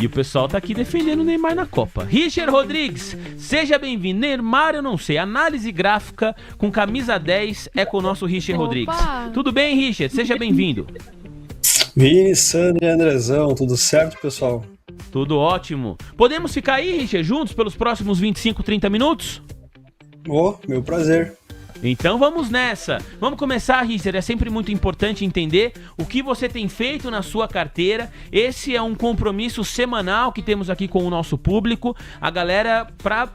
E o pessoal tá aqui defendendo o Neymar na Copa. Richard Rodrigues, seja bem-vindo. Neymar, eu não sei. Análise gráfica com camisa 10 é com o nosso Richard Rodrigues. Tudo bem, Richard? Seja bem-vindo. Vini, Sandra e Andrezão, tudo certo, pessoal? Tudo ótimo. Podemos ficar aí, Richard, juntos pelos próximos 25, 30 minutos? Meu prazer. Então vamos nessa. Vamos começar, Richard. É sempre muito importante entender o que você tem feito na sua carteira. Esse é um compromisso semanal que temos aqui com o nosso público. A galera, para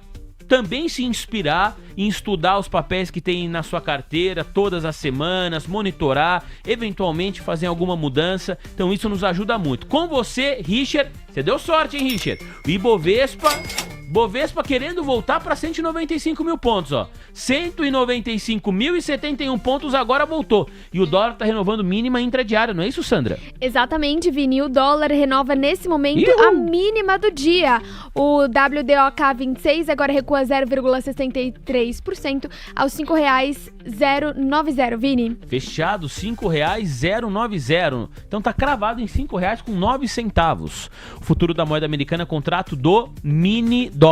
também se inspirar em estudar os papéis que tem na sua carteira todas as semanas, monitorar, eventualmente fazer alguma mudança. Então isso nos ajuda muito. Com você, Richard, você deu sorte, hein, Richard? O Ibovespa querendo voltar para 195 mil pontos, ó. 195.071 pontos agora voltou. E o dólar tá renovando mínima intradiária, não é isso, Sandra? Exatamente, Vini. O dólar renova nesse momento a mínima do dia. O WDOK 26 agora recua 0,63% aos R$ 5,090, Vini. Fechado, R$ 5,090. Então tá cravado em R$ 5,09. O futuro da moeda americana, contrato do mini dólar.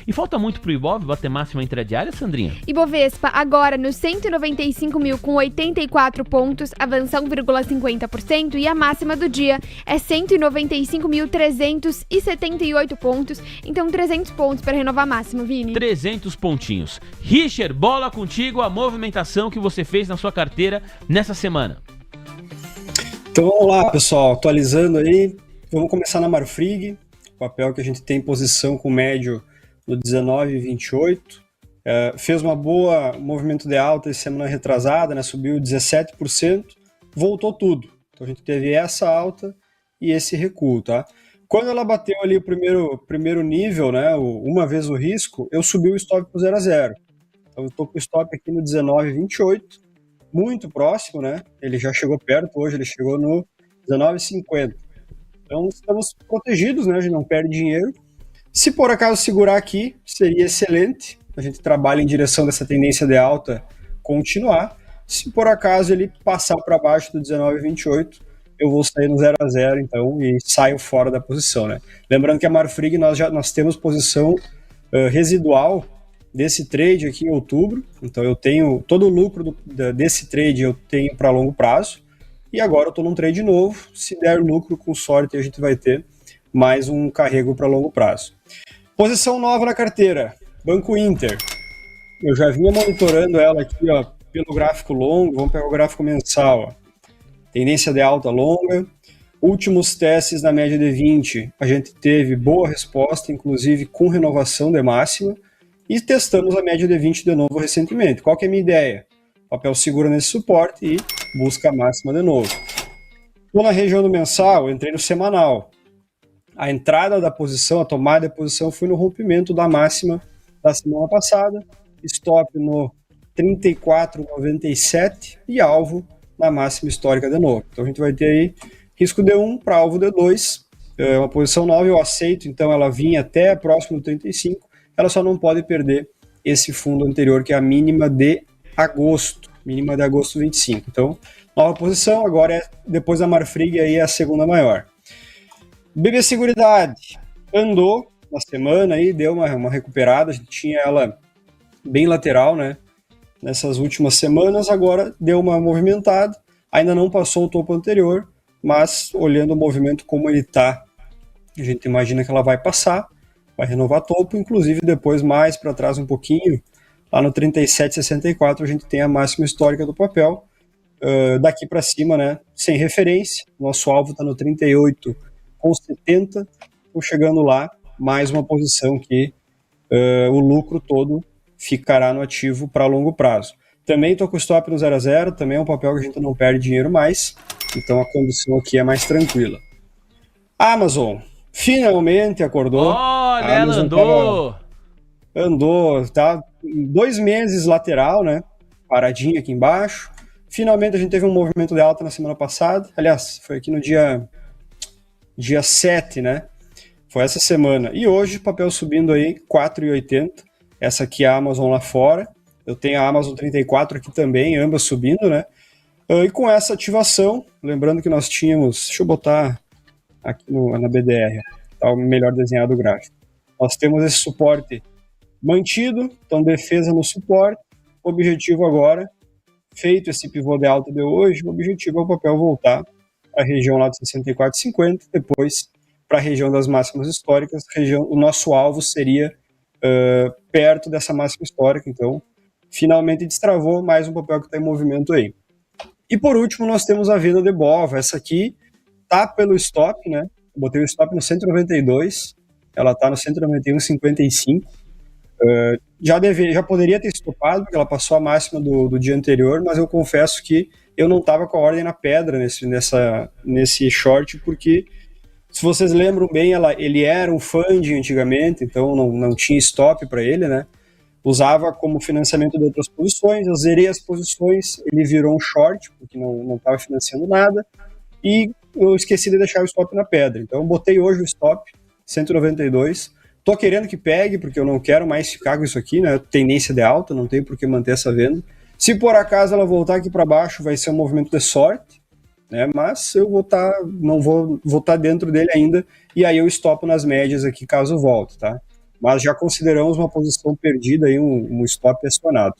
E falta muito pro Ibov bater máxima intradiária, Sandrinha? Ibovespa agora nos 195 mil com 84 pontos, avança 1,50%, e a máxima do dia é 195.378 pontos, então 300 pontos para renovar a máxima, Vini. 300 pontinhos. Richard, bola contigo, a movimentação que você fez na sua carteira nessa semana. Então vamos lá, pessoal, atualizando aí, vamos começar na Marfrig, papel que a gente tem em posição com médio no 19,28. Fez uma boa movimento de alta semana retrasada, né? Subiu 17%, voltou tudo. Então a gente teve essa alta e esse recuo, tá? Quando ela bateu ali o primeiro nível, né? Uma vez o risco, eu subi o stop para 0 a 0. Então eu estou com o stop aqui no 19,28, muito próximo, né? Ele já chegou perto, hoje ele chegou no 19,50. Então estamos protegidos, né? A gente não perde dinheiro. Se por acaso segurar aqui, seria excelente. A gente trabalha em direção dessa tendência de alta continuar. Se por acaso ele passar para baixo do 19,28, eu vou sair no 0 a 0, então, e saio fora da posição, né? Lembrando que a Marfrig nós temos posição residual desse trade aqui em outubro. Então eu tenho todo o lucro desse trade eu tenho para longo prazo. E agora eu estou num trade novo. Se der lucro, com sorte, a gente vai ter mais um carrego para longo prazo. Posição nova na carteira, Banco Inter. Eu já vinha monitorando ela aqui, ó, pelo gráfico longo. Vamos pegar o gráfico mensal, ó. Tendência de alta longa. Últimos testes na média de 20, a gente teve boa resposta, inclusive com renovação de máxima. E testamos a média de 20 de novo recentemente. Qual que é a minha ideia? O papel segura nesse suporte e busca a máxima de novo. Estou na região do mensal, entrei no semanal. A entrada da posição, a tomada de posição foi no rompimento da máxima da semana passada. Stop no 34,97 e alvo na máxima histórica de novo. Então a gente vai ter aí risco de 1 para alvo de 2. É uma posição nova, eu aceito, então ela vinha até próximo do 35. Ela só não pode perder esse fundo anterior, que é a mínima de agosto 25. Então, nova posição, agora depois da Marfrig, aí é a segunda maior. BB Seguridade andou na semana, aí deu uma recuperada, a gente tinha ela bem lateral, né? Nessas últimas semanas, agora deu uma movimentada, ainda não passou o topo anterior, mas olhando o movimento como ele está, a gente imagina que ela vai passar, vai renovar topo, inclusive depois mais para trás um pouquinho, lá no 37,64 a gente tem a máxima histórica do papel. Daqui para cima, né, sem referência, nosso alvo está no 38,70, estou chegando lá, mais uma posição que o lucro todo ficará no ativo para longo prazo. Também estou com o stop no 0 a 0, também é um papel que a gente não perde dinheiro mais, então a condição aqui é mais tranquila. Amazon finalmente acordou. Olha, ela andou! Andou, tá 2 meses lateral, né? Paradinha aqui embaixo. Finalmente a gente teve um movimento de alta na semana passada. Aliás, foi aqui no dia 7, né? Foi essa semana. E hoje, papel subindo aí, 4,80. Essa aqui é a Amazon lá fora. Eu tenho a Amazon 34 aqui também, ambas subindo, né? E com essa ativação, lembrando que nós tínhamos... Deixa eu botar aqui na BDR. está melhor desenhado o gráfico. Nós temos esse suporte mantido, então defesa no suporte. O objetivo agora, feito esse pivô de alta de hoje, o objetivo é o papel voltar à região lá de 64,50, depois para a região das máximas históricas. O nosso alvo seria perto dessa máxima histórica, então finalmente destravou mais um papel que está em movimento aí. E por último nós temos a venda de Bova, essa aqui tá pelo stop, né? Eu botei o stop no 192, ela tá no 191,55. Já poderia ter estopado, porque ela passou a máxima do dia anterior, mas eu confesso que eu não estava com a ordem na pedra nesse short, porque, se vocês lembram bem, ele era um funding antigamente, então não tinha stop para ele, né? Usava como financiamento de outras posições, eu zerei as posições, ele virou um short, porque não estava financiando nada, e eu esqueci de deixar o stop na pedra. Então eu botei hoje o stop, 192. Tô querendo que pegue, porque eu não quero mais ficar com isso aqui, né? Tendência de alta, não tem por que manter essa venda. Se por acaso ela voltar aqui para baixo, vai ser um movimento de sorte, né? Mas eu não vou estar dentro dele ainda, e aí eu stopo nas médias aqui caso volte, tá? Mas já consideramos uma posição perdida aí, um stop acionado.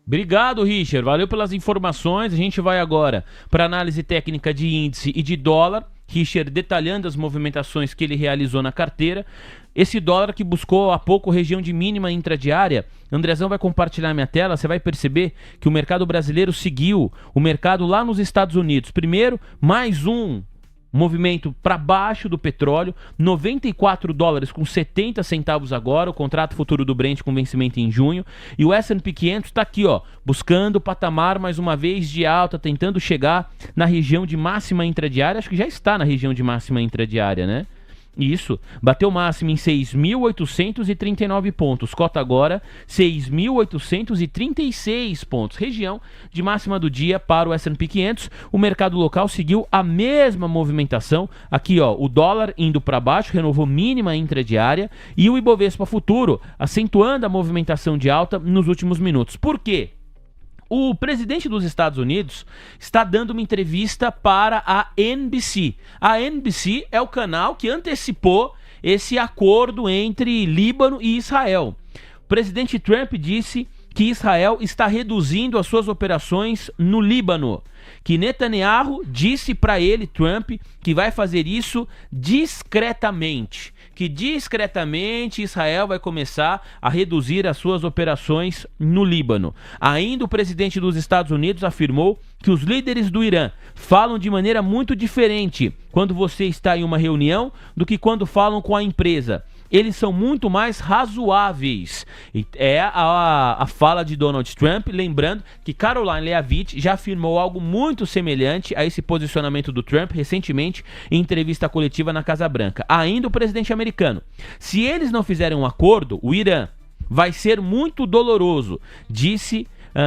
Obrigado, Richard. Valeu pelas informações. A gente vai agora para análise técnica de índice e de dólar. Richard detalhando as movimentações que ele realizou na carteira. Esse dólar que buscou há pouco região de mínima intradiária. Andrezão vai compartilhar minha tela. Você vai perceber que o mercado brasileiro seguiu o mercado lá nos Estados Unidos. Primeiro, mais um movimento para baixo do petróleo, 94 dólares com 70 centavos agora, o contrato futuro do Brent com vencimento em junho, e o S&P 500 está aqui, ó, buscando o patamar mais uma vez de alta, tentando chegar na região de máxima intradiária, acho que já está na região de máxima intradiária, né? Isso, bateu máximo em 6.839 pontos, cota agora 6.836 pontos, região de máxima do dia para o S&P 500. O mercado local seguiu a mesma movimentação, aqui ó, o dólar indo para baixo, renovou mínima intradiária, e o Ibovespa futuro acentuando a movimentação de alta nos últimos minutos. Por quê? O presidente dos Estados Unidos está dando uma entrevista para a NBC. A NBC é o canal que antecipou esse acordo entre Líbano e Israel. O presidente Trump disse que Israel está reduzindo as suas operações no Líbano, que Netanyahu disse para ele, Trump, que vai fazer isso discretamente, que discretamente Israel vai começar a reduzir as suas operações no Líbano. Ainda o presidente dos Estados Unidos afirmou que os líderes do Irã falam de maneira muito diferente quando você está em uma reunião do que quando falam com a empresa. Eles são muito mais razoáveis. É a fala de Donald Trump, lembrando que Caroline Leavitt já afirmou algo muito semelhante a esse posicionamento do Trump recentemente em entrevista coletiva na Casa Branca. Ainda o presidente americano: se eles não fizerem um acordo, o Irã vai ser muito doloroso, disse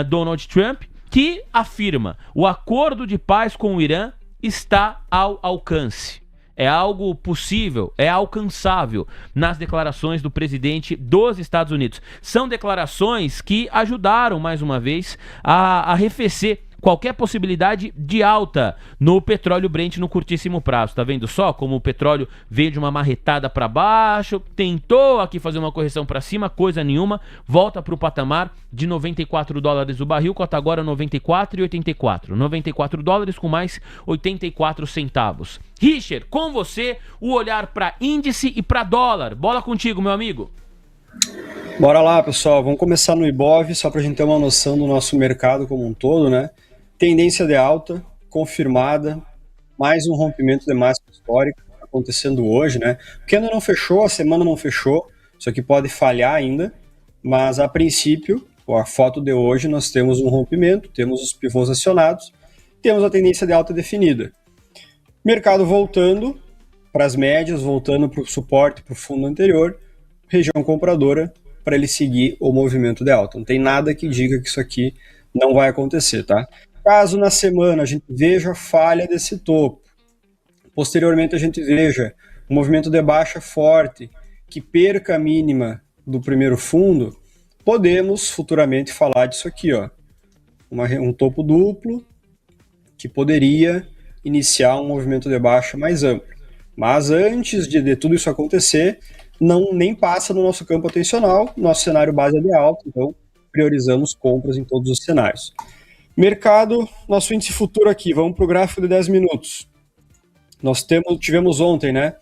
Donald Trump, que afirma: o acordo de paz com o Irã está ao alcance. É algo possível, é alcançável nas declarações do presidente dos Estados Unidos. São declarações que ajudaram, mais uma vez, a arrefecer qualquer possibilidade de alta no petróleo Brent no curtíssimo prazo. Tá vendo só como o petróleo veio de uma marretada para baixo, tentou aqui fazer uma correção para cima, coisa nenhuma, volta para o patamar de 94 dólares o barril, cota agora 94,84. 94 dólares com mais 84 centavos. Richard, com você, o olhar para índice e para dólar. Bola contigo, meu amigo. Bora lá, pessoal. Vamos começar no Ibov, só para a gente ter uma noção do nosso mercado como um todo, né? Tendência de alta, confirmada, mais um rompimento de máxima histórica acontecendo hoje, né? Porque ainda não fechou, a semana não fechou, isso aqui pode falhar ainda, mas a princípio, a foto de hoje, nós temos um rompimento, temos os pivôs acionados, temos a tendência de alta definida. Mercado voltando para as médias, voltando para o suporte, para o fundo anterior, região compradora, para ele seguir o movimento de alta. Não tem nada que diga que isso aqui não vai acontecer, tá? Caso na semana a gente veja a falha desse topo, posteriormente a gente veja um movimento de baixa forte, que perca a mínima do primeiro fundo, podemos futuramente falar disso aqui, ó. Um topo duplo, que poderia iniciar um movimento de baixa mais amplo. Mas antes de tudo isso acontecer, nem passa no nosso campo atencional, nosso cenário base é de alta, então priorizamos compras em todos os cenários. Mercado, nosso índice futuro aqui, vamos para o gráfico de 10 minutos. Nós tivemos ontem, né,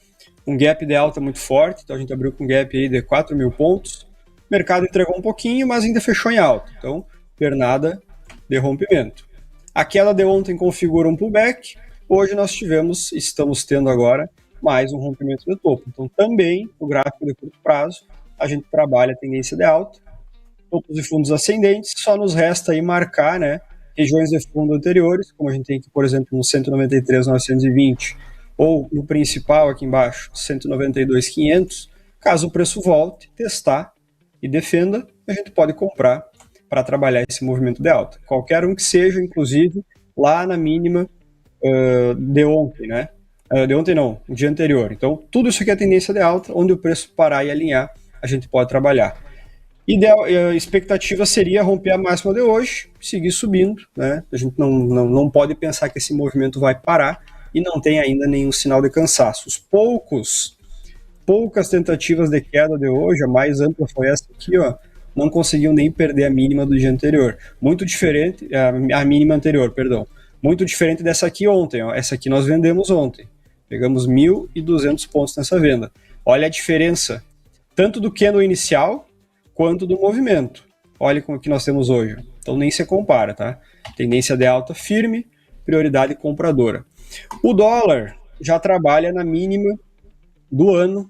um gap de alta muito forte, então a gente abriu com um gap aí de 4 mil pontos. O mercado entregou um pouquinho, mas ainda fechou em alta, então pernada de rompimento. A queda de ontem configura um pullback, hoje nós estamos tendo agora mais um rompimento de topo. Então também, no gráfico de curto prazo, a gente trabalha a tendência de alta, topos e fundos ascendentes, só nos resta aí marcar, né, regiões de fundo anteriores, como a gente tem aqui, por exemplo, no 193.920, ou no principal aqui embaixo, 192.500, caso o preço volte, testar e defenda, a gente pode comprar para trabalhar esse movimento de alta. Qualquer um que seja, inclusive, lá na mínima de ontem, né? De ontem não, no dia anterior. Então, tudo isso aqui é tendência de alta, onde o preço parar e alinhar, a gente pode trabalhar. A expectativa seria romper a máxima de hoje, seguir subindo, né? A gente não pode pensar que esse movimento vai parar e não tem ainda nenhum sinal de cansaço. Poucas tentativas de queda de hoje, a mais ampla foi essa aqui, ó, não conseguiam nem perder a mínima do dia anterior. Muito diferente, a mínima anterior, perdão. Muito diferente dessa aqui ontem, ó. Essa aqui nós vendemos ontem. Pegamos 1.200 pontos nessa venda. Olha a diferença, tanto do candle inicial quanto do movimento. Olha como que nós temos hoje. Então nem se compara, tá? Tendência de alta firme, prioridade compradora. O dólar já trabalha na mínima do ano,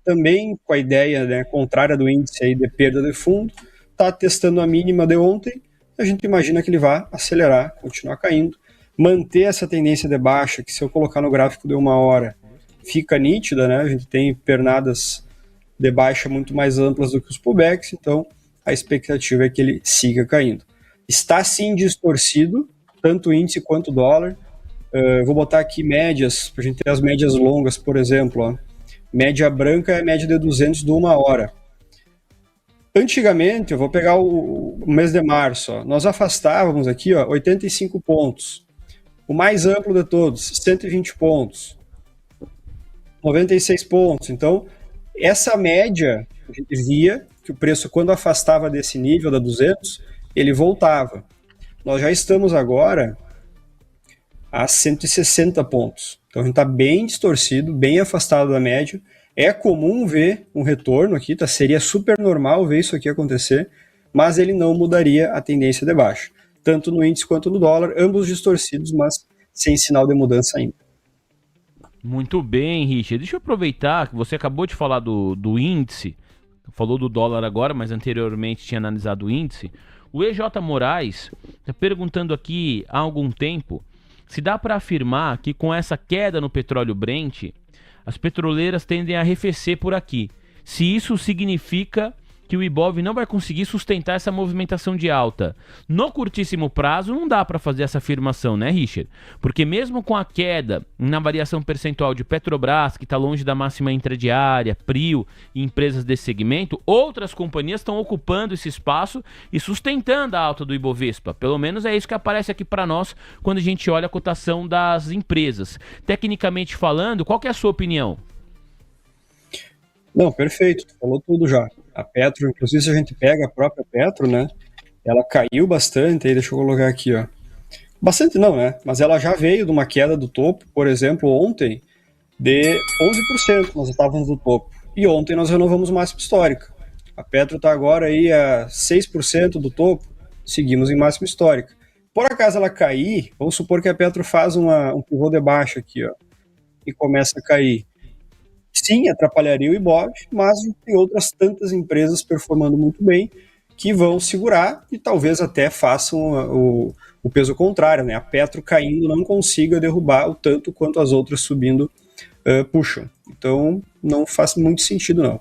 também com a ideia, né, contrária do índice aí de perda de fundo, está testando a mínima de ontem, a gente imagina que ele vai acelerar, continuar caindo, manter essa tendência de baixa, que se eu colocar no gráfico de 1 hora, fica nítida, né? A gente tem pernadas de baixa muito mais amplas do que os pullbacks, então a expectativa é que ele siga caindo. Está sim distorcido, tanto o índice quanto o dólar. Vou botar aqui médias, para a gente ter as médias longas, por exemplo. Ó. Média branca é a média de 200 de 1 hora. Antigamente, eu vou pegar o mês de março, ó, nós afastávamos aqui, ó, 85 pontos. O mais amplo de todos, 120 pontos. 96 pontos. Então, essa média, a gente via que o preço, quando afastava desse nível da 200, ele voltava. Nós já estamos agora a 160 pontos. Então a gente está bem distorcido, bem afastado da média. É comum ver um retorno aqui, tá? Seria super normal ver isso aqui acontecer, mas ele não mudaria a tendência de baixa. Tanto no índice quanto no dólar, ambos distorcidos, mas sem sinal de mudança ainda. Muito bem, Richard. Deixa eu aproveitar que você acabou de falar do índice, falou do dólar agora, mas anteriormente tinha analisado o índice. O EJ Moraes está perguntando aqui há algum tempo se dá para afirmar que com essa queda no petróleo Brent, as petroleiras tendem a arrefecer por aqui. Se isso significa que o Ibov não vai conseguir sustentar essa movimentação de alta. No curtíssimo prazo não dá para fazer essa afirmação, né, Richard? Porque mesmo com a queda na variação percentual de Petrobras, que está longe da máxima intradiária, Prio e empresas desse segmento, outras companhias estão ocupando esse espaço e sustentando a alta do Ibovespa. Pelo menos é isso que aparece aqui para nós quando a gente olha a cotação das empresas. Tecnicamente falando, qual que é a sua opinião? Não, perfeito, tu falou tudo já. A Petro, inclusive, se a gente pega a própria Petro, né, ela caiu bastante, aí deixa eu colocar aqui, ó. Bastante não, né, mas ela já veio de uma queda do topo, por exemplo, ontem, de 11%, nós estávamos no topo. E ontem nós renovamos o máximo histórico. A Petro está agora aí a 6% do topo, seguimos em máximo histórico. Por acaso ela cair, vamos supor que a Petro faz um pivô de baixo aqui, ó, e começa a cair. Sim, atrapalharia o Ibov, mas tem outras tantas empresas performando muito bem que vão segurar e talvez até façam o peso contrário, né? A Petro caindo não consiga derrubar o tanto quanto as outras subindo puxam. Então não faz muito sentido não.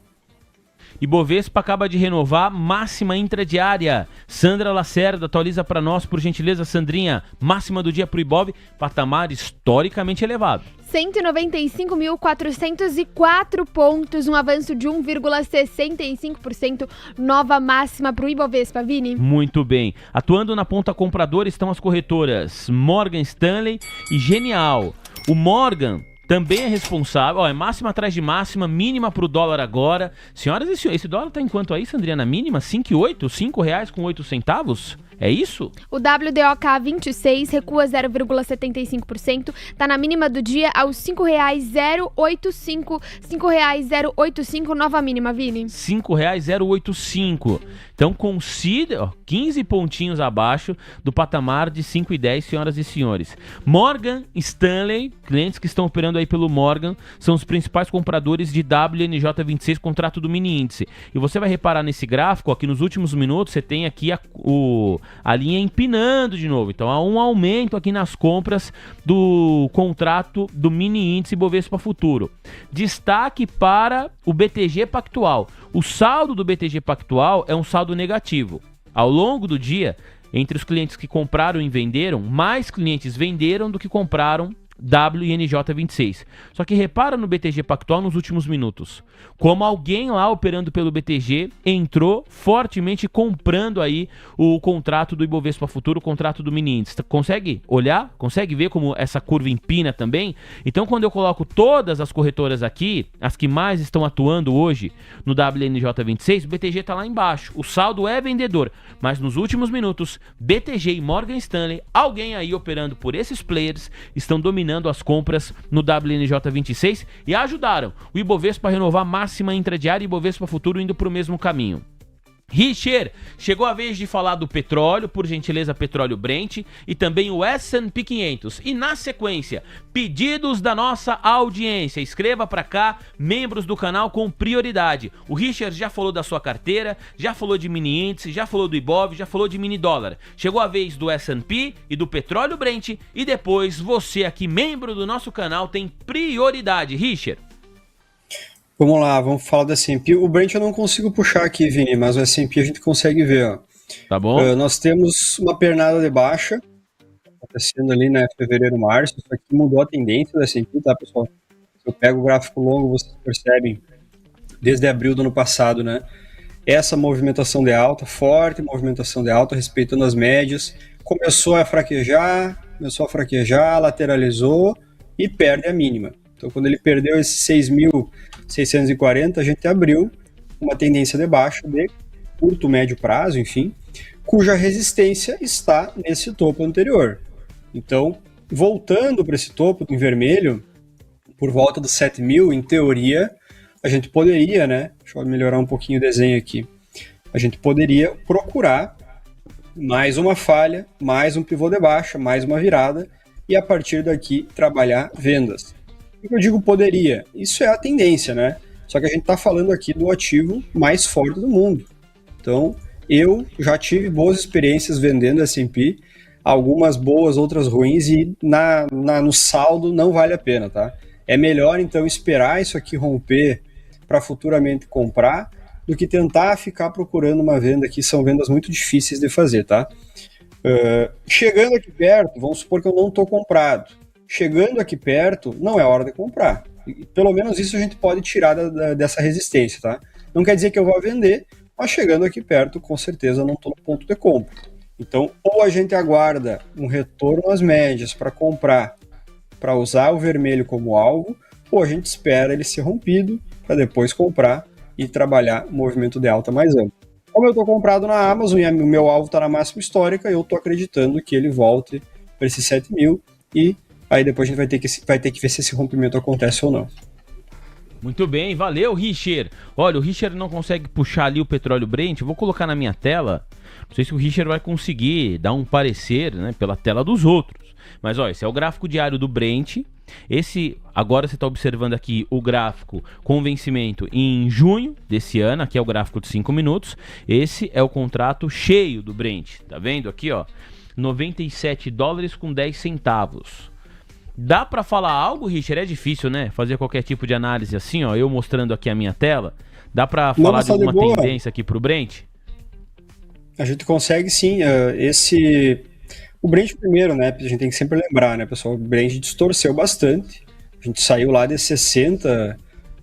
Ibovespa acaba de renovar máxima intradiária. Sandra Lacerda atualiza para nós, por gentileza, Sandrinha. Máxima do dia para o Ibov, patamar historicamente elevado. 195.404 pontos, um avanço de 1,65%, nova máxima para o Ibovespa, Vini. Muito bem. Atuando na ponta compradora estão as corretoras Morgan Stanley e Genial. O Morgan também é responsável. Ó, é máxima atrás de máxima, mínima pro dólar agora. Senhoras e senhores, esse dólar tá em quanto aí, Sandrinha, na mínima? 5,8? R$5,08? É isso? O WDOK 26 recua 0,75%, tá na mínima do dia aos R$5,085. R$5,085, nova mínima, Vini. R$5,085. Então considera, ó, 15 pontinhos abaixo do patamar de 5,10, senhoras e senhores. Morgan Stanley, clientes que estão operando aí pelo Morgan, são os principais compradores de WNJ26, contrato do mini índice. E você vai reparar nesse gráfico, ó, que nos últimos minutos você tem aqui a linha empinando de novo. Então há um aumento aqui nas compras do contrato do mini índice Bovespa Futuro. Destaque para o BTG Pactual. O saldo do BTG Pactual é um saldo negativo. Ao longo do dia, entre os clientes que compraram e venderam, mais clientes venderam do que compraram WNJ26. Só que repara no BTG Pactual nos últimos minutos. Como alguém lá operando pelo BTG entrou fortemente comprando aí o contrato do Ibovespa Futuro, o contrato do mini índice. Consegue olhar? Consegue ver como essa curva empina também? Então quando eu coloco todas as corretoras aqui, as que mais estão atuando hoje no WNJ26, o BTG está lá embaixo. O saldo é vendedor, mas nos últimos minutos, BTG e Morgan Stanley, alguém aí operando por esses players, estão dominando as compras no WNJ26 e ajudaram o Ibovespa a renovar máxima intradiária e Ibovespa Futuro indo para o mesmo caminho. Richard, chegou a vez de falar do petróleo, por gentileza, petróleo Brent e também o S&P 500. E na sequência, pedidos da nossa audiência. Escreva para cá, membros do canal com prioridade. O Richard já falou da sua carteira, já falou de mini índice, já falou do Ibov, já falou de mini dólar. Chegou a vez do S&P e do petróleo Brent e depois você aqui, membro do nosso canal, tem prioridade. Richard. Vamos lá, vamos falar do S&P. O Brent eu não consigo puxar aqui, Vini, mas o S&P a gente consegue ver, ó. Tá bom. Nós temos uma pernada de baixa acontecendo ali, né, fevereiro, março. Isso aqui mudou a tendência do S&P, tá, pessoal? Se eu pego o gráfico longo, vocês percebem, desde abril do ano passado, né, essa movimentação de alta, forte movimentação de alta, respeitando as médias, começou a fraquejar, lateralizou e perde a mínima. Então, quando ele perdeu esses 6.640, a gente abriu uma tendência de baixa de curto, médio prazo, enfim, cuja resistência está nesse topo anterior. Então, voltando para esse topo em vermelho, por volta dos 7.000, em teoria, a gente poderia, né? Deixa eu melhorar um pouquinho o desenho aqui. A gente poderia procurar mais uma falha, mais um pivô de baixa, mais uma virada, e a partir daqui trabalhar vendas. O que eu digo poderia? Isso é a tendência, né? Só que a gente está falando aqui do ativo mais forte do mundo. Então, eu já tive boas experiências vendendo S&P, algumas boas, outras ruins, e no saldo não vale a pena, tá? É melhor, então, esperar isso aqui romper para futuramente comprar, do que tentar ficar procurando uma venda que são vendas muito difíceis de fazer, tá? Chegando aqui perto, vamos supor que eu não estou comprado. Chegando aqui perto, não é hora de comprar. Pelo menos isso a gente pode tirar dessa resistência, tá? Não quer dizer que eu vá vender, mas chegando aqui perto, com certeza não estou no ponto de compra. Então, ou a gente aguarda um retorno às médias para comprar, para usar o vermelho como alvo, ou a gente espera ele ser rompido para depois comprar e trabalhar um movimento de alta mais amplo. Como eu estou comprado na Amazon e o meu alvo está na máxima histórica, eu estou acreditando que ele volte para esses 7.000 e aí depois a gente vai ter que ver se esse rompimento acontece ou não. Muito bem, valeu, Richard. Olha, o Richard não consegue puxar ali o petróleo Brent. Eu vou colocar na minha tela. Não sei se o Richard vai conseguir dar um parecer, né, pela tela dos outros. Mas olha, esse é o gráfico diário do Brent. Esse, agora você está observando aqui o gráfico com vencimento em junho desse ano. Aqui é o gráfico de 5 minutos. Esse é o contrato cheio do Brent. Tá vendo aqui, ó? $97,10. Dá pra falar algo, Richard? É difícil, né? Fazer qualquer tipo de análise assim, ó. Eu mostrando aqui a minha tela. Dá pra falar de alguma tendência aqui pro Brent? A gente consegue sim. O Brent primeiro, né? A gente tem que sempre lembrar, né, pessoal? O Brent distorceu bastante. A gente saiu lá de 60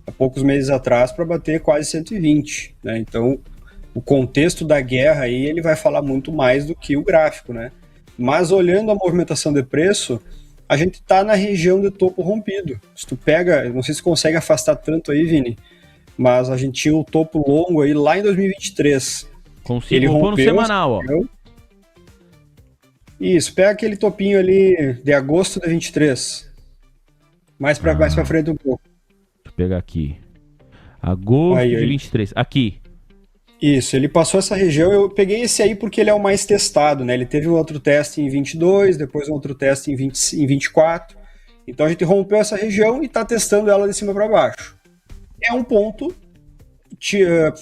há poucos meses atrás para bater quase 120, né? Então, o contexto da guerra aí, ele vai falar muito mais do que o gráfico, né? Mas olhando a movimentação de preço, a gente está na região de topo rompido. Se tu pega, não sei se consegue afastar tanto aí, Vini, mas a gente tinha o topo longo aí lá em 2023. Consigo, Ele rompeu no rompeu, semanal, ó. Isso, pega aquele topinho ali de agosto de 23. Mais pra frente um pouco. Deixa eu pegar aqui. Agosto Aí. de 23. Aqui. Isso, ele passou essa região, eu peguei esse aí porque ele é o mais testado, né? Ele teve um outro teste em 22, depois um outro teste em 24. Então a gente rompeu essa região e está testando ela de cima para baixo. É um ponto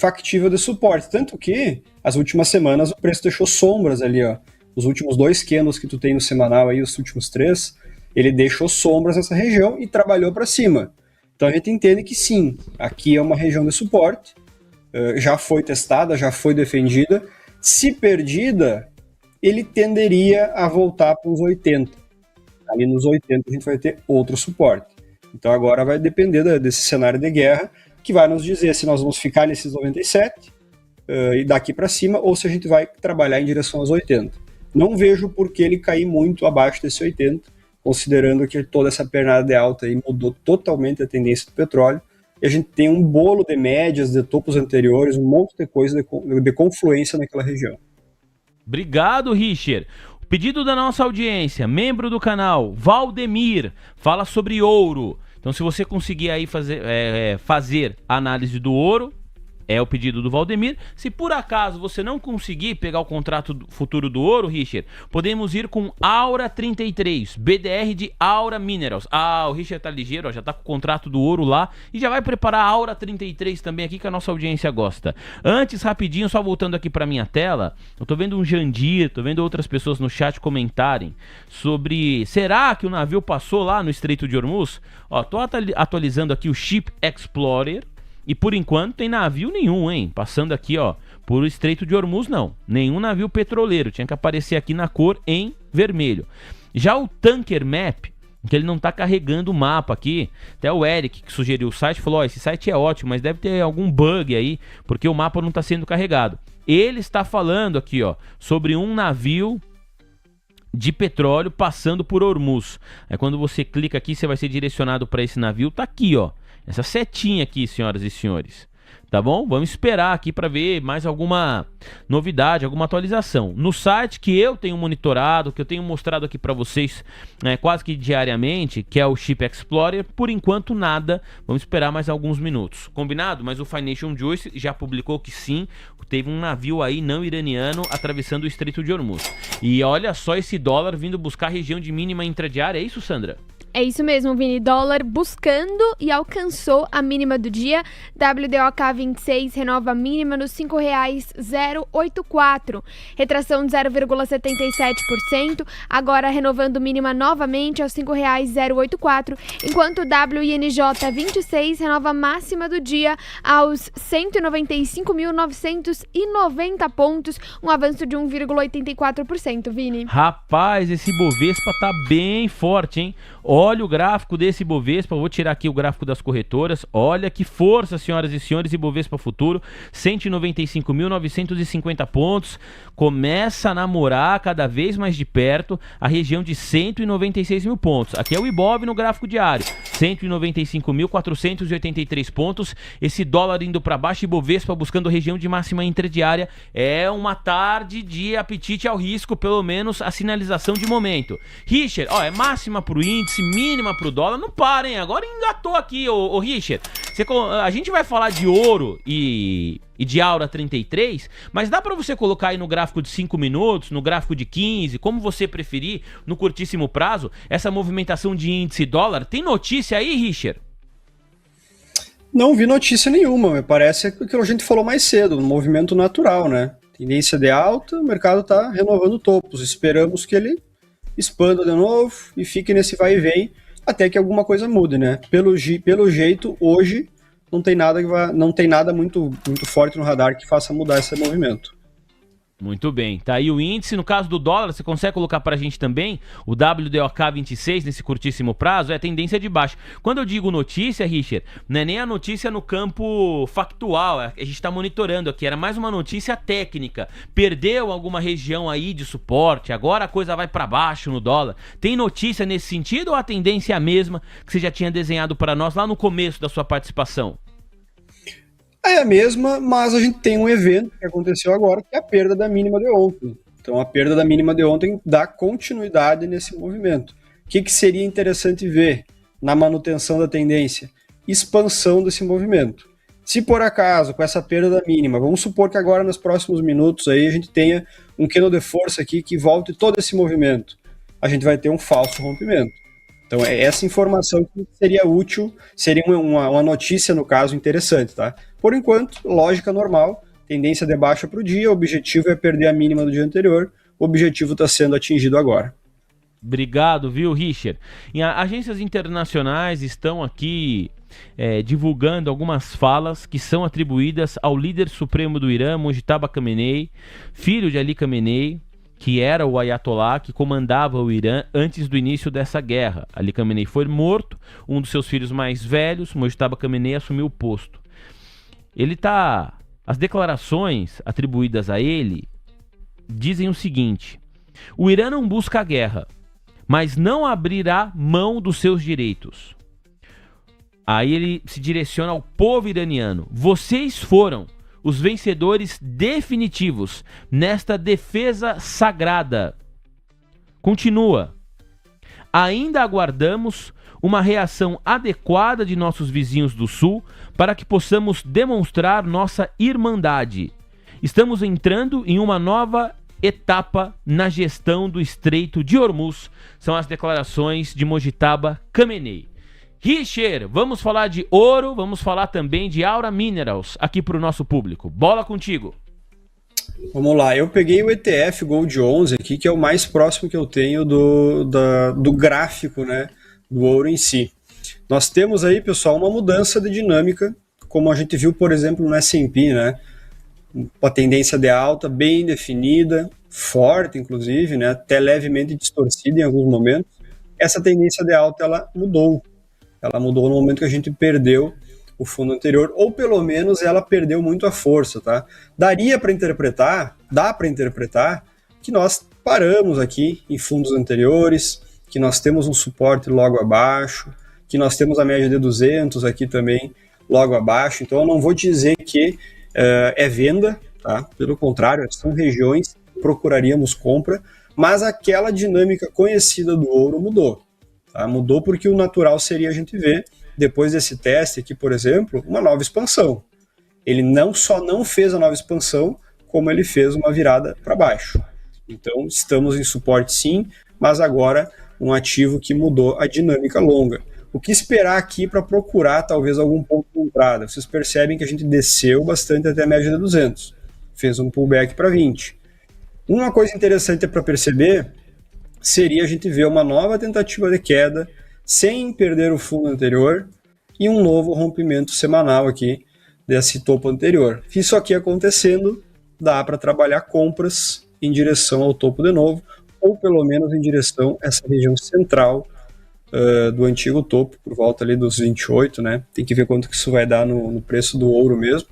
factível de suporte, tanto que as últimas semanas o preço deixou sombras ali, ó. Os últimos 2 candles que tu tem no semanal aí, os últimos 3, ele deixou sombras nessa região e trabalhou para cima. Então a gente entende que sim, aqui é uma região de suporte, já foi testada, já foi defendida. Se perdida, ele tenderia a voltar para os 80. Ali nos 80 a gente vai ter outro suporte. Então agora vai depender desse cenário de guerra, que vai nos dizer se nós vamos ficar nesses 97 e daqui para cima, ou se a gente vai trabalhar em direção aos 80. Não vejo por que ele cair muito abaixo desse 80, considerando que toda essa pernada de alta aí mudou totalmente a tendência do petróleo, e a gente tem um bolo de médias, de topos anteriores, um monte de coisa de confluência naquela região. Obrigado, Richard. O pedido da nossa audiência, membro do canal, Valdemir, fala sobre ouro. Então, se você conseguir aí fazer a análise do ouro, é o pedido do Valdemir. Se por acaso você não conseguir pegar o contrato futuro do ouro, Richard, podemos ir com Aura 33, BDR de Aura Minerals. O Richard tá ligeiro, ó, já tá com o contrato do ouro lá e já vai preparar a Aura 33 também aqui que a nossa audiência gosta. Antes, rapidinho, só voltando aqui pra minha tela, eu tô vendo um Jandir, tô vendo outras pessoas no chat comentarem sobre, será que o navio passou lá no Estreito de Hormuz? Ó, tô atualizando aqui o Ship Explorer. E por enquanto tem navio nenhum, hein? Passando aqui, ó, por o Estreito de Hormuz, não. Nenhum navio petroleiro. Tinha que aparecer aqui na cor em vermelho. Já o Tanker Map, que ele não tá carregando o mapa aqui. Até o Eric, que sugeriu o site, falou, esse site é ótimo, mas deve ter algum bug aí, porque o mapa não tá sendo carregado. Ele está falando aqui, ó, sobre um navio de petróleo passando por Hormuz. Aí quando você clica aqui, você vai ser direcionado para esse navio. Tá aqui, ó. Essa setinha aqui, senhoras e senhores. Tá bom? Vamos esperar aqui para ver mais alguma novidade, alguma atualização. No site que eu tenho monitorado, que eu tenho mostrado aqui para vocês quase que diariamente, que é o Ship Explorer, por enquanto nada. Vamos esperar mais alguns minutos. Combinado? Mas o Financial Juice já publicou que sim, teve um navio aí não iraniano atravessando o Estreito de Hormuz. E olha só esse dólar vindo buscar a região de mínima intradiária. É isso, Sandra? É isso mesmo, Vini. Dólar buscando e alcançou a mínima do dia. WDOK 26 renova a mínima nos R$ 5,084. Retração de 0,77%. Agora renovando mínima novamente aos R$ 5,084. Enquanto o WINJ 26 renova a máxima do dia aos 195.990 pontos. Um avanço de 1,84%, Vini. Rapaz, esse Bovespa tá bem forte, hein? Olha o gráfico desse Bovespa, vou tirar aqui o gráfico das corretoras. Olha que força, senhoras e senhores, Ibovespa Futuro, 195.950 pontos. Começa a namorar cada vez mais de perto a região de 196 mil pontos. Aqui é o Ibov no gráfico diário, 195.483 pontos. Esse dólar indo para baixo, Ibovespa buscando região de máxima intradiária. É uma tarde de apetite ao risco, pelo menos a sinalização de momento. Richard, ó, é máxima pro índice, mínima pro dólar. Não para, hein? Agora engatou aqui, ô Richard. A gente vai falar de ouro e de Aura 33, mas dá pra você colocar aí no gráfico de 5 minutos, no gráfico de 15, como você preferir, no curtíssimo prazo, essa movimentação de índice dólar. Tem notícia aí, Richard? Não vi notícia nenhuma, me parece que a gente falou mais cedo, um movimento natural, né? Tendência de alta, o mercado está renovando topos, esperamos que ele expanda de novo e fique nesse vai e vem até que alguma coisa mude, né? Pelo jeito, hoje não tem nada muito forte no radar que faça mudar esse movimento. Muito bem. Tá aí o índice. No caso do dólar, você consegue colocar pra gente também o WDOK 26 nesse curtíssimo prazo? É tendência de baixa. Quando eu digo notícia, Richard, não é nem a notícia no campo factual. A gente tá monitorando aqui. Era mais uma notícia técnica. Perdeu alguma região aí de suporte. Agora a coisa vai pra baixo no dólar. Tem notícia nesse sentido ou a tendência é a mesma que você já tinha desenhado para nós lá no começo da sua participação? É a mesma, mas a gente tem um evento que aconteceu agora, que é a perda da mínima de ontem. Então, a perda da mínima de ontem dá continuidade nesse movimento. O que seria interessante ver na manutenção da tendência? Expansão desse movimento. Se por acaso, com essa perda da mínima, vamos supor que agora nos próximos minutos aí a gente tenha um candle de força aqui que volte todo esse movimento, a gente vai ter um falso rompimento. Então, é essa informação que seria útil, seria uma notícia, no caso, interessante, tá? Por enquanto, lógica normal, tendência de baixa para o dia, o objetivo é perder a mínima do dia anterior, o objetivo está sendo atingido agora. Obrigado, viu, Richard? E agências internacionais estão aqui divulgando algumas falas que são atribuídas ao líder supremo do Irã, Mojtaba Khamenei, filho de Ali Khamenei, que era o ayatollah que comandava o Irã antes do início dessa guerra. Ali Khamenei foi morto, um dos seus filhos mais velhos, Mojtaba Khamenei, assumiu o posto. As declarações atribuídas a ele dizem o seguinte: o Irã não busca a guerra, mas não abrirá mão dos seus direitos. Aí ele se direciona ao povo iraniano: vocês foram os vencedores definitivos nesta defesa sagrada. Continua. Ainda aguardamos uma reação adequada de nossos vizinhos do Sul para que possamos demonstrar nossa irmandade. Estamos entrando em uma nova etapa na gestão do Estreito de Hormuz. São as declarações de Mojtaba Khamenei. Richard, vamos falar de ouro, vamos falar também de Aura Minerals aqui para o nosso público. Bola contigo. Vamos lá, eu peguei o ETF Gold 11 aqui, que é o mais próximo que eu tenho do gráfico, né, do ouro em si. Nós temos aí, pessoal, uma mudança de dinâmica, como a gente viu, por exemplo, no S&P, né, uma tendência de alta bem definida, forte, inclusive, né, até levemente distorcida em alguns momentos. Essa tendência de alta, ela mudou. Ela mudou no momento que a gente perdeu o fundo anterior, ou pelo menos ela perdeu muito a força, tá? Dá para interpretar que nós paramos aqui em fundos anteriores, que nós temos um suporte logo abaixo, que nós temos a média de 200 aqui também logo abaixo. Então eu não vou dizer que é venda, tá? Pelo contrário, são regiões que procuraríamos compra, mas aquela dinâmica conhecida do ouro mudou. Tá? Mudou porque o natural seria a gente ver, depois desse teste aqui, por exemplo, uma nova expansão. Ele não só não fez a nova expansão, como ele fez uma virada para baixo. Então, estamos em suporte sim, mas agora um ativo que mudou a dinâmica longa. O que esperar aqui para procurar talvez algum ponto de entrada? Vocês percebem que a gente desceu bastante até a média de 200. Fez um pullback para 20. Uma coisa interessante para perceber seria a gente ver uma nova tentativa de queda sem perder o fundo anterior e um novo rompimento semanal aqui desse topo anterior. Isso aqui acontecendo, dá para trabalhar compras em direção ao topo de novo, ou pelo menos em direção a essa região central do antigo topo, por volta ali dos 28, né? Tem que ver quanto que isso vai dar no preço do ouro mesmo.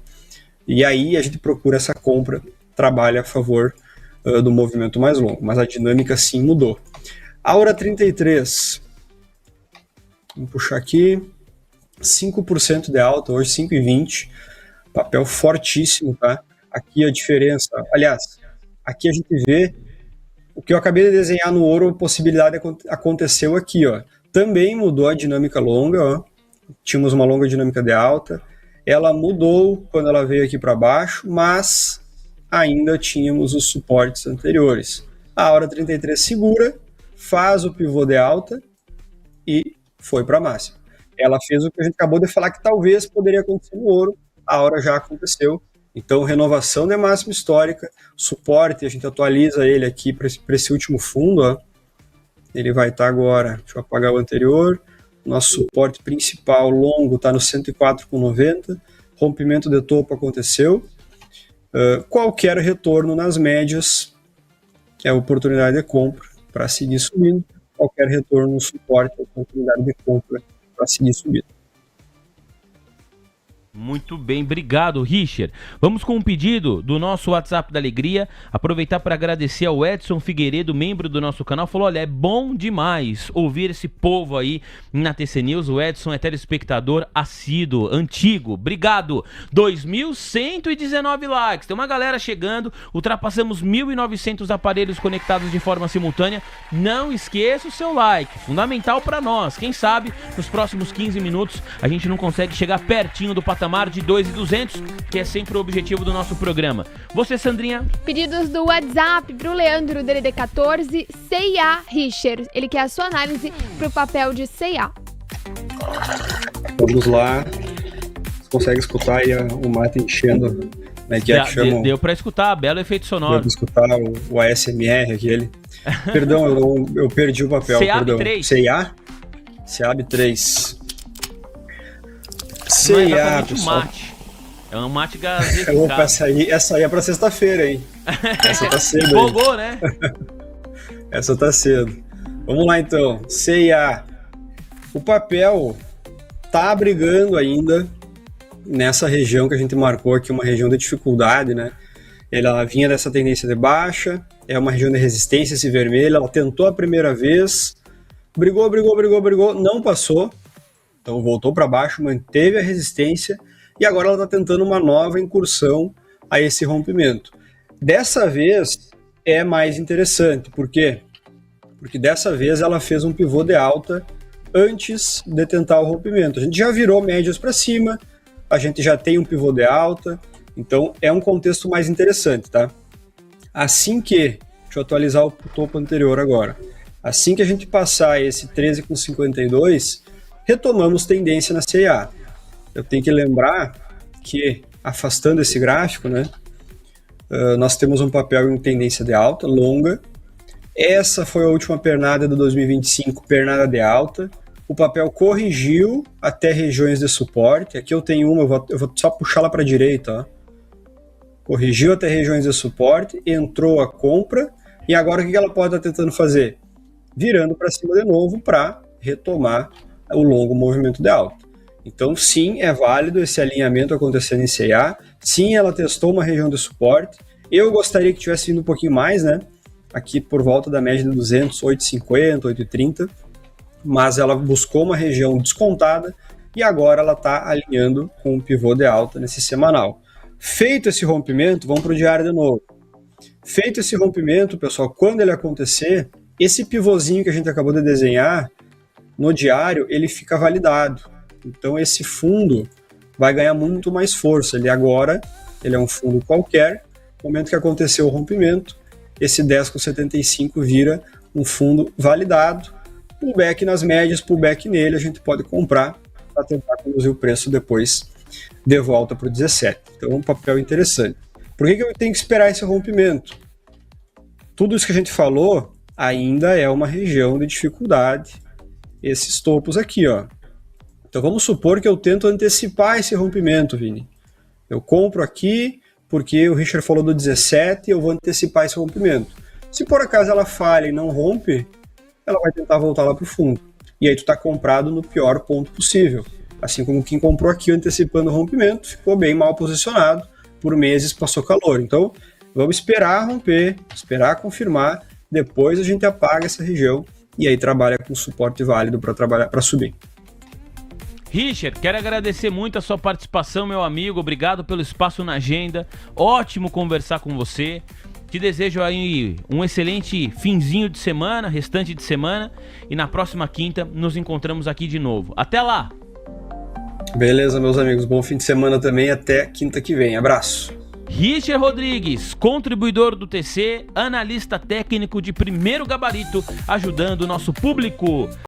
E aí a gente procura essa compra, trabalha a favor do movimento mais longo, mas a dinâmica sim mudou. Aura 33, vamos puxar aqui, 5% de alta, hoje 5,20, papel fortíssimo, tá? Aqui a diferença, aliás, aqui a gente vê o que eu acabei de desenhar no ouro, a possibilidade aconteceu aqui, ó. Também mudou a dinâmica longa, ó. Tínhamos uma longa dinâmica de alta, ela mudou quando ela veio aqui para baixo, mas ainda tínhamos os suportes anteriores. A Aura 33 segura, faz o pivô de alta e foi para a máxima. Ela fez o que a gente acabou de falar que talvez poderia acontecer no ouro, a Aura já aconteceu. Então, renovação de máxima histórica, suporte, a gente atualiza ele aqui para esse último fundo, ó. Ele vai estar agora, deixa eu apagar o anterior, nosso suporte principal longo está no 104,90, rompimento de topo aconteceu, qualquer retorno nas médias é oportunidade de compra para seguir subindo, qualquer retorno no suporte é oportunidade de compra para seguir subindo. Muito bem, obrigado, Richard. Vamos com um pedido do nosso WhatsApp da Alegria. Aproveitar para agradecer ao Edson Figueiredo, membro do nosso canal. Falou, olha, é bom demais ouvir esse povo aí na TC News. O Edson é telespectador assíduo, antigo. Obrigado. 2.119 likes. Tem uma galera chegando. Ultrapassamos 1.900 aparelhos conectados de forma simultânea. Não esqueça o seu like. Fundamental para nós. Quem sabe, nos próximos 15 minutos, a gente não consegue chegar pertinho do patamar de 2.200, que é sempre o objetivo do nosso programa. Você, Sandrinha? Pedidos do WhatsApp pro Leandro, DDD 14, CIA Richard. Ele quer a sua análise pro papel de CIA. Vamos lá. Você consegue escutar aí o mate enchendo? Como é que chamam? Deu pra escutar, belo efeito sonoro. Deu pra escutar o ASMR aquele. Perdão, eu perdi o papel. CEAB 3. CEAB 3. Não é exatamente um mate. É um mate gaseificado. Opa, essa aí é pra sexta-feira, hein? Essa tá cedo. Empolgou, né? Essa tá cedo. Vamos lá, então. CIA. O papel tá brigando ainda nessa região que a gente marcou aqui, uma região de dificuldade, né? Ela vinha dessa tendência de baixa, é uma região de resistência, esse vermelho. Ela tentou a primeira vez, brigou, não passou. Então voltou para baixo, manteve a resistência e agora ela está tentando uma nova incursão a esse rompimento. Dessa vez é mais interessante, por quê? Porque dessa vez ela fez um pivô de alta antes de tentar o rompimento. A gente já virou médias para cima, a gente já tem um pivô de alta, então é um contexto mais interessante, tá? Assim que, deixa eu atualizar o topo anterior agora, assim que a gente passar esse 13,52, retomamos tendência na CIA. Eu tenho que lembrar que, afastando esse gráfico, né, nós temos um papel em tendência de alta, longa. Essa foi a última pernada de 2025, pernada de alta. O papel corrigiu até regiões de suporte. Aqui eu tenho uma, eu vou só puxar lá para a direita. Ó. Corrigiu até regiões de suporte, entrou a compra, e agora o que ela pode estar tentando fazer? Virando para cima de novo para retomar o longo movimento de alta. Então, sim, é válido esse alinhamento acontecendo em CIA. Sim, ela testou uma região de suporte. Eu gostaria que tivesse vindo um pouquinho mais, né? Aqui por volta da média de 200, 8,50, 8,30. Mas ela buscou uma região descontada e agora ela está alinhando com um pivô de alta nesse semanal. Feito esse rompimento, vamos para o diário de novo. Feito esse rompimento, pessoal, quando ele acontecer, esse pivôzinho que a gente acabou de desenhar, no diário, ele fica validado. Então, esse fundo vai ganhar muito mais força. Ele é um fundo qualquer. No momento que aconteceu o rompimento, esse 10,75 vira um fundo validado. Pullback nas médias, pullback nele, a gente pode comprar para tentar conduzir o preço depois de volta para o 17. Então, é um papel interessante. Por que eu tenho que esperar esse rompimento? Tudo isso que a gente falou ainda é uma região de dificuldade. Esses topos aqui, ó. Então vamos supor que eu tento antecipar esse rompimento, Vini. Eu compro aqui porque o Richard falou do 17 e eu vou antecipar esse rompimento. Se por acaso ela falha e não rompe, ela vai tentar voltar lá para o fundo. E aí tu está comprado no pior ponto possível. Assim como quem comprou aqui antecipando o rompimento, ficou bem mal posicionado, por meses passou calor. Então vamos esperar romper, esperar confirmar, depois a gente apaga essa região e aí trabalha com suporte válido para subir. Richard, quero agradecer muito a sua participação, meu amigo. Obrigado pelo espaço na agenda. Ótimo conversar com você. Te desejo aí um excelente finzinho de semana, restante de semana. E na próxima quinta nos encontramos aqui de novo. Até lá! Beleza, meus amigos. Bom fim de semana também. Até quinta que vem. Abraço. Richard Rodrigues, contribuidor do TC, analista técnico de primeiro gabarito, ajudando o nosso público.